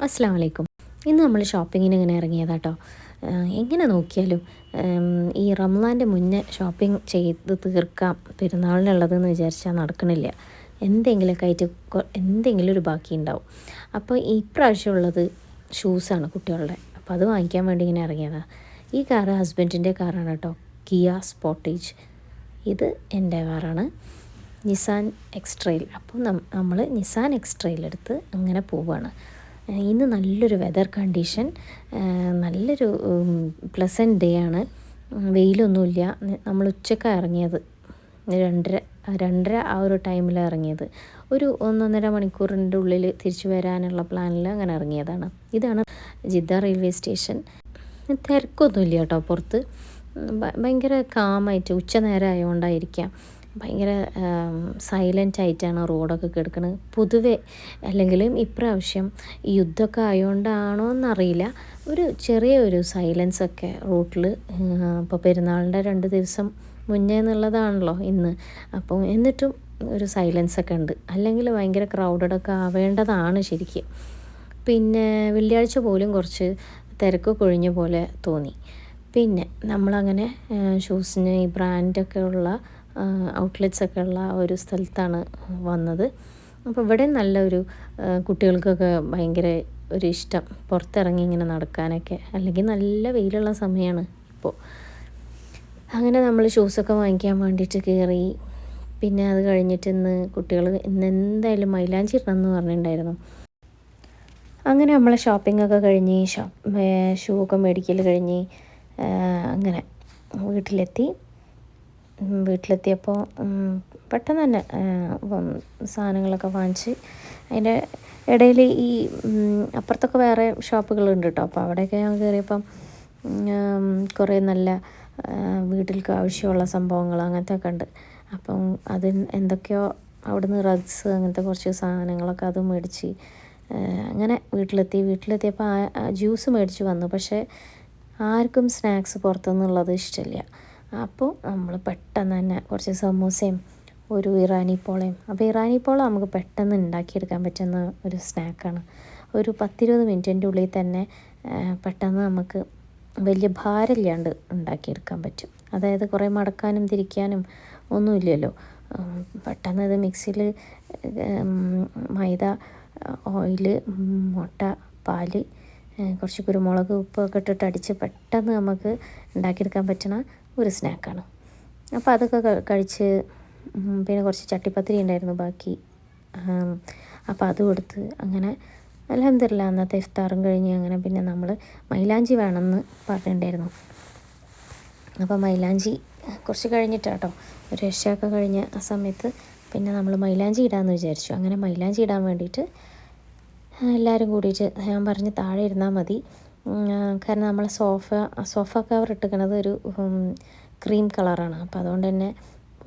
അസ്സലാമു അലൈക്കും. ഇന്ന് നമ്മൾ ഷോപ്പിങ്ങിന് ഇങ്ങനെ ഇറങ്ങിയതാട്ടോ. എങ്ങനെ നോക്കിയാലും ഈ റമളാൻ്റെ മുന്നേ ഷോപ്പിംഗ് ചെയ്ത് തീർക്കാം പെരുന്നാളിനുള്ളതെന്ന് വിചാരിച്ചാൽ നടക്കണില്ല. എന്തെങ്കിലുമൊക്കെ ആയിട്ട് എന്തെങ്കിലും ഒരു ബാക്കി ഉണ്ടാവും. അപ്പോൾ ഇപ്രാവശ്യം ഉള്ളത് ഷൂസാണ് കുട്ടികളുടെ. അപ്പോൾ അത് വാങ്ങിക്കാൻ വേണ്ടി ഇങ്ങനെ ഇറങ്ങിയതാണ്. ഈ കാറ് ഹസ്ബൻഡിൻ്റെ കാറാണ് കേട്ടോ, കിയ സ്പോർട്ടേജ്. ഇത് എൻ്റെ കാറാണ്, നിസാൻ എക്സ്ട്രെയിൽ. അപ്പോൾ നമ്മൾ നിസാൻ എക്സ്ട്രെയിൽ എടുത്ത് അങ്ങനെ പോവുകയാണ്. ഇന്ന് നല്ലൊരു വെതർ കണ്ടീഷൻ, നല്ലൊരു പ്ലസൻറ്റ് ഡേ ആണ്. വെയിലൊന്നുമില്ല. നമ്മൾ ഉച്ചക്കാണ് ഇറങ്ങിയത്, രണ്ടര ആ ഒരു ടൈമിലാണ് ഇറങ്ങിയത്. ഒരു 1.5 മണിക്കൂറിൻ്റെ ഉള്ളിൽ തിരിച്ചു വരാനുള്ള പ്ലാനിൽ അങ്ങനെ ഇറങ്ങിയതാണ്. ഇതാണ് ജിദ്ദ റെയിൽവേ സ്റ്റേഷൻ. തിരക്കൊന്നുമില്ല കേട്ടോ പുറത്ത്. ഭയങ്കര കാമായിട്ട്, ഉച്ച നേരം ആയതുകൊണ്ടായിരിക്കാം ഭയങ്കര സൈലൻ്റ് ആയിട്ടാണ് റോഡൊക്കെ കിടക്കുന്നത് പൊതുവെ. അല്ലെങ്കിലും ഇപ്രാവശ്യം ഈ യുദ്ധമൊക്കെ ആയതുകൊണ്ടാണോ എന്നറിയില്ല, ഒരു ചെറിയൊരു സൈലൻസൊക്കെ റൂട്ടിൽ. ഇപ്പോൾ പെരുന്നാളിൻ്റെ 2 ദിവസം മുന്നേ എന്നുള്ളതാണല്ലോ ഇന്ന്. അപ്പോൾ എന്നിട്ടും ഒരു സൈലൻസൊക്കെ ഉണ്ട്. അല്ലെങ്കിൽ ഭയങ്കര ക്രൗഡഡൊക്കെ ആവേണ്ടതാണ് ശരിക്കും. പിന്നെ വെള്ളിയാഴ്ച പോലും കുറച്ച് തിരക്ക് കൊഴിഞ്ഞ പോലെ തോന്നി. പിന്നെ നമ്മളങ്ങനെ ഷൂസിന് ഈ ബ്രാൻഡൊക്കെ ഉള്ള ഔട്ട്ലെറ്റ്സൊക്കെ ഉള്ള ഒരു സ്ഥലത്താണ് വന്നത്. അപ്പോൾ ഇവിടെ നല്ലൊരു കുട്ടികൾക്കൊക്കെ ഭയങ്കര ഒരു ഇഷ്ടം പുറത്തിറങ്ങി ഇങ്ങനെ നടക്കാനൊക്കെ. അല്ലെങ്കിൽ നല്ല വെയിലുള്ള സമയമാണ് ഇപ്പോൾ. അങ്ങനെ നമ്മൾ ഷൂസൊക്കെ വാങ്ങിക്കാൻ വേണ്ടിയിട്ട് കയറി. പിന്നെ അത് കഴിഞ്ഞിട്ട് കുട്ടികൾ ഇന്ന് എന്തായാലും മൈലാഞ്ചി ഇടണമെന്ന് പറഞ്ഞിട്ടുണ്ടായിരുന്നു. അങ്ങനെ നമ്മളെ ഷോപ്പിങ്ങൊക്കെ കഴിഞ്ഞ് ഷൂ ഒക്കെ മേടിക്കൽ കഴിഞ്ഞ് അങ്ങനെ വീട്ടിലെത്തിയപ്പോൾ പെട്ടെന്ന് തന്നെ സാധനങ്ങളൊക്കെ വാങ്ങിച്ച്. അതിൻ്റെ ഇടയിൽ ഈ അപ്പുറത്തൊക്കെ വേറെ ഷോപ്പുകളുണ്ട് കേട്ടോ. അപ്പോൾ അവിടെയൊക്കെ ഞാൻ കയറിയപ്പം കുറേ നല്ല വീട്ടിലേക്ക് ആവശ്യമുള്ള സംഭവങ്ങൾ അങ്ങനത്തെ ഒക്കെ ഉണ്ട്. അപ്പം എന്തൊക്കെയോ അവിടുന്ന് റഗ്സ് അങ്ങനത്തെ കുറച്ച് സാധനങ്ങളൊക്കെ അതും മേടിച്ച് അങ്ങനെ വീട്ടിലെത്തിയപ്പോൾ ജ്യൂസ് മേടിച്ച് വന്നു. പക്ഷേ ആർക്കും സ്നാക്സ് പുറത്തുനിന്നുള്ളത് ഇഷ്ടമില്ല. അപ്പോൾ നമ്മൾ പെട്ടെന്ന് തന്നെ കുറച്ച് സമൂസയും ഒരു ഇറാനി പോളയും. അപ്പോൾ ഇറാനി പോള നമുക്ക് പെട്ടെന്ന് ഉണ്ടാക്കിയെടുക്കാൻ പറ്റുന്ന ഒരു സ്നാക്കാണ്. ഒരു 10-20 മിനിറ്റിൻ്റെ ഉള്ളിൽ തന്നെ പെട്ടെന്ന് നമുക്ക് വലിയ ഭാരമില്ലാണ്ട് ഉണ്ടാക്കിയെടുക്കാൻ പറ്റും. അതായത് കുറേ മടക്കാനും തിരിക്കാനും ഒന്നുമില്ലല്ലോ. പെട്ടെന്ന് ഇത് മിക്സിയിൽ മൈദ, ഓയിൽ, മുട്ട, പാല്, കുറച്ച് കുരുമുളക്, ഉപ്പൊക്കെ ഇട്ടിട്ട് അടിച്ച് പെട്ടെന്ന് നമുക്ക് ഉണ്ടാക്കിയെടുക്കാൻ പറ്റുന്ന ഒരു സ്നാക്കാണ്. അപ്പോൾ അതൊക്കെ കഴിച്ച് പിന്നെ കുറച്ച് ചട്ടിപ്പത്തിരി ഉണ്ടായിരുന്നു ബാക്കി. അപ്പോൾ അതും എടുത്ത് അങ്ങനെ അൽഹംദുലില്ലാ അന്നത്തെ ഇഫ്താറും കഴിഞ്ഞ് അങ്ങനെ പിന്നെ നമ്മൾ മൈലാഞ്ചി വേണമെന്ന് പറഞ്ഞിട്ടുണ്ടായിരുന്നു. അപ്പോൾ മൈലാഞ്ചി കുറച്ച് കഴിഞ്ഞിട്ടാട്ടോ, ഒരു രക്ഷയൊക്കെ കഴിഞ്ഞ ആ സമയത്ത് പിന്നെ നമ്മൾ മൈലാഞ്ചി ഇടാമെന്ന് വിചാരിച്ചു. അങ്ങനെ മൈലാഞ്ചി ഇടാൻ വേണ്ടിയിട്ട് എല്ലാവരും കൂടിയിട്ട് ഞാൻ പറഞ്ഞ് താഴെ ഇരുന്നാൽ മതി. കാരണം നമ്മളെ സോഫ കവർ ഇട്ടിരിക്കുന്നത് ഒരു ക്രീം കളറാണ്. അപ്പോൾ അതുകൊണ്ട് തന്നെ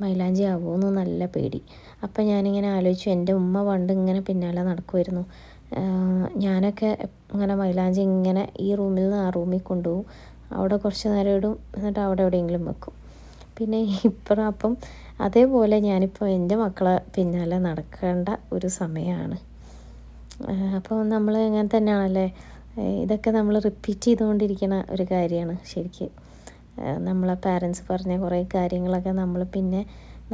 മൈലാഞ്ചി ആവുമെന്ന് നല്ല പേടി. അപ്പം ഞാനിങ്ങനെ ആലോചിച്ചു, എൻ്റെ ഉമ്മ പണ്ട് ഇങ്ങനെ പിന്നാലെ നടക്കുമായിരുന്നു. ഞാനൊക്കെ ഇങ്ങനെ മൈലാഞ്ചി ഇങ്ങനെ ഈ റൂമിൽ നിന്ന് ആ റൂമിൽ കൊണ്ടുപോകും, അവിടെ കുറച്ച് നേരം ഇടും, എന്നിട്ട് അവിടെ എവിടെയെങ്കിലും വെക്കും. പിന്നെ അപ്പം അതേപോലെ ഞാനിപ്പോൾ എൻ്റെ മക്കളെ പിന്നാലെ നടക്കേണ്ട ഒരു സമയമാണ്. അപ്പോൾ നമ്മൾ അങ്ങനെ തന്നെയാണല്ലേ, ഇതൊക്കെ നമ്മൾ റിപ്പീറ്റ് ചെയ്തുകൊണ്ടിരിക്കുന്ന ഒരു കാര്യമാണ് ശരിക്കും. നമ്മളെ പാരൻസ് പറഞ്ഞ കുറേ കാര്യങ്ങളൊക്കെ നമ്മൾ പിന്നെ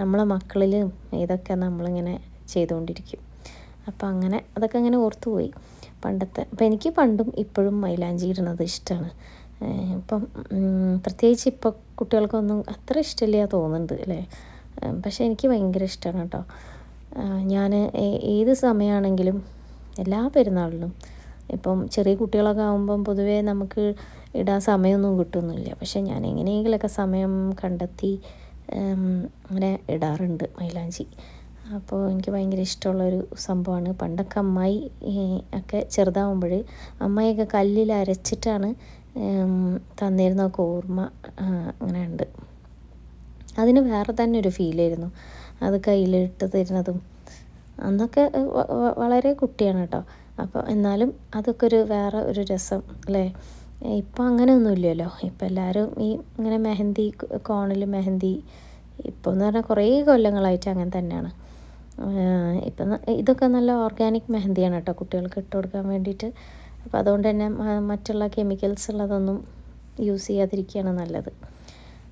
നമ്മളെ മക്കളിലും ഇതൊക്കെ നമ്മളിങ്ങനെ ചെയ്തുകൊണ്ടിരിക്കും. അപ്പോൾ അങ്ങനെ അതൊക്കെ അങ്ങനെ ഓർത്തുപോയി പണ്ടത്തെ. അപ്പോൾ എനിക്ക് പണ്ടും ഇപ്പോഴും മൈലാഞ്ചി ഇടുന്നത് ഇഷ്ടമാണ്. ഇപ്പം പ്രത്യേകിച്ച് ഇപ്പോൾ കുട്ടികൾക്കൊന്നും അത്ര ഇഷ്ടമില്ല തോന്നുന്നുണ്ട് അല്ലേ. പക്ഷേ എനിക്ക് ഭയങ്കര ഇഷ്ടമാണ് കേട്ടോ. ഞാൻ ഏത് സമയമാണെങ്കിലും എല്ലാ പെരുന്നാളിലും, ഇപ്പം ചെറിയ കുട്ടികളൊക്കെ ആകുമ്പം പൊതുവേ നമുക്ക് ഇടാൻ സമയമൊന്നും കിട്ടുന്നില്ല. പക്ഷേ ഞാൻ എങ്ങനെയെങ്കിലുമൊക്കെ സമയം കണ്ടെത്തി അങ്ങനെ ഇടാറുണ്ട് മൈലാഞ്ചി. അപ്പോൾ എനിക്ക് ഭയങ്കര ഇഷ്ടമുള്ളൊരു സംഭവമാണ്. പണ്ടൊക്കെ അമ്മായി ഒക്കെ ചെറുതാവുമ്പോൾ അമ്മായിയൊക്കെ കല്ലിൽ അരച്ചിട്ടാണ് തന്നിരുന്നൊക്കെ ഓർമ്മ അങ്ങനെ ഉണ്ട്. അതിന് വേറെ തന്നെ ഒരു ഫീലായിരുന്നു അത് കയ്യിലിട്ട് തരുന്നതും. അന്നൊക്കെ വളരെ കുട്ടിയാണ് കേട്ടോ. അപ്പോൾ എന്നാലും അതൊക്കെ ഒരു വേറെ ഒരു രസം അല്ലേ. ഇപ്പം അങ്ങനെയൊന്നുമില്ലല്ലോ. ഇപ്പം എല്ലാവരും ഈ ഇങ്ങനെ മെഹന്തി, കോണിൽ മെഹന്തി, ഇപ്പോൾ എന്ന് പറഞ്ഞാൽ കുറേ കൊല്ലങ്ങളായിട്ട് അങ്ങനെ തന്നെയാണ്. ഇപ്പം ഇതൊക്കെ നല്ല ഓർഗാനിക് മെഹന്തിയാണ് കേട്ടോ കുട്ടികൾക്ക് ഇട്ട് കൊടുക്കാൻ വേണ്ടിയിട്ട്. അപ്പോൾ അതുകൊണ്ട് തന്നെ മറ്റുള്ള കെമിക്കൽസ് ഉള്ളതൊന്നും യൂസ് ചെയ്യാതിരിക്കുകയാണ് നല്ലത്.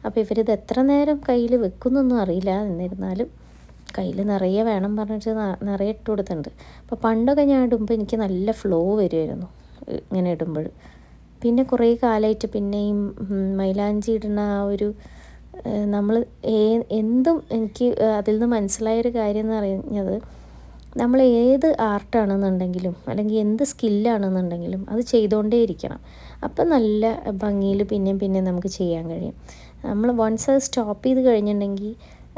അപ്പോൾ ഇവരിത് എത്ര നേരം കയ്യിൽ വെക്കുന്നൊന്നും അറിയില്ല. എന്നിരുന്നാലും കയ്യിൽ നിറയെ വേണം പറഞ്ഞിട്ട് നിറയെ ഇട്ട് കൊടുത്തിട്ടുണ്ട്. അപ്പോൾ പണ്ടൊക്കെ ഞാൻ ഇടുമ്പോൾ എനിക്ക് നല്ല ഫ്ലോ വരുമായിരുന്നു ഇങ്ങനെ ഇടുമ്പോൾ. പിന്നെ കുറേ കാലമായിട്ട് പിന്നെയും മൈലാഞ്ചി ഇടുന്ന ആ ഒരു നമ്മൾ എന്തും എനിക്ക് അതിൽ നിന്ന് മനസ്സിലായൊരു കാര്യം എന്ന് പറയുന്നത്, നമ്മൾ ഏത് ആർട്ടാണെന്നുണ്ടെങ്കിലും അല്ലെങ്കിൽ എന്ത് സ്കില്ലാണെന്നുണ്ടെങ്കിലും അത് ചെയ്തുകൊണ്ടേ ഇരിക്കണം. അപ്പം നല്ല ഭംഗിയിൽ പിന്നെയും നമുക്ക് ചെയ്യാൻ കഴിയും. നമ്മൾ വൺസ് അത് സ്റ്റോപ്പ് ചെയ്ത് കഴിഞ്ഞിട്ടുണ്ടെങ്കിൽ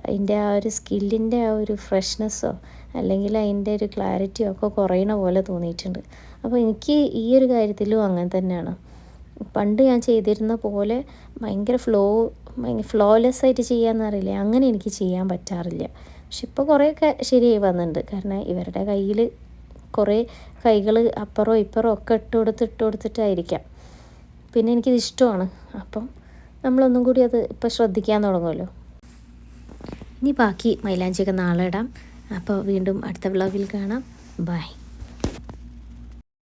അതിൻ്റെ ആ ഒരു സ്കില്ലിൻ്റെ ആ ഒരു ഫ്രഷ്നെസ്സോ അല്ലെങ്കിൽ അതിൻ്റെ ഒരു ക്ലാരിറ്റിയോ ഒക്കെ കുറയണ പോലെ തോന്നിയിട്ടുണ്ട്. അപ്പോൾ എനിക്ക് ഈ ഒരു കാര്യത്തിലും അങ്ങനെ തന്നെയാണ്. പണ്ട് ഞാൻ ചെയ്തിരുന്ന പോലെ ഭയങ്കര ഫ്ലോലെസ് ആയിട്ട് ചെയ്യാമെന്നറിയില്ലേ, അങ്ങനെ എനിക്ക് ചെയ്യാൻ പറ്റാറില്ല. പക്ഷെ ഇപ്പോൾ കുറേയൊക്കെ ശരിയായി വന്നിട്ടുണ്ട്. കാരണം ഇവരുടെ കയ്യിൽ കുറേ കൈകൾ അപ്പുറവും ഇപ്പുറവും ഒക്കെ ഇട്ട് കൊടുത്തിട്ടായിരിക്കാം. പിന്നെ എനിക്കിത് ഇഷ്ടമാണ്. അപ്പം നമ്മളൊന്നും കൂടി അത് ഇപ്പോൾ ശ്രദ്ധിക്കാൻ തുടങ്ങുമല്ലോ. ഇനി ബാക്കി മൈലാഞ്ചിയൊക്കെ നാളെ ഇടാം. അപ്പോൾ വീണ്ടും അടുത്ത വ്ളോഗിൽ കാണാം. ബൈ.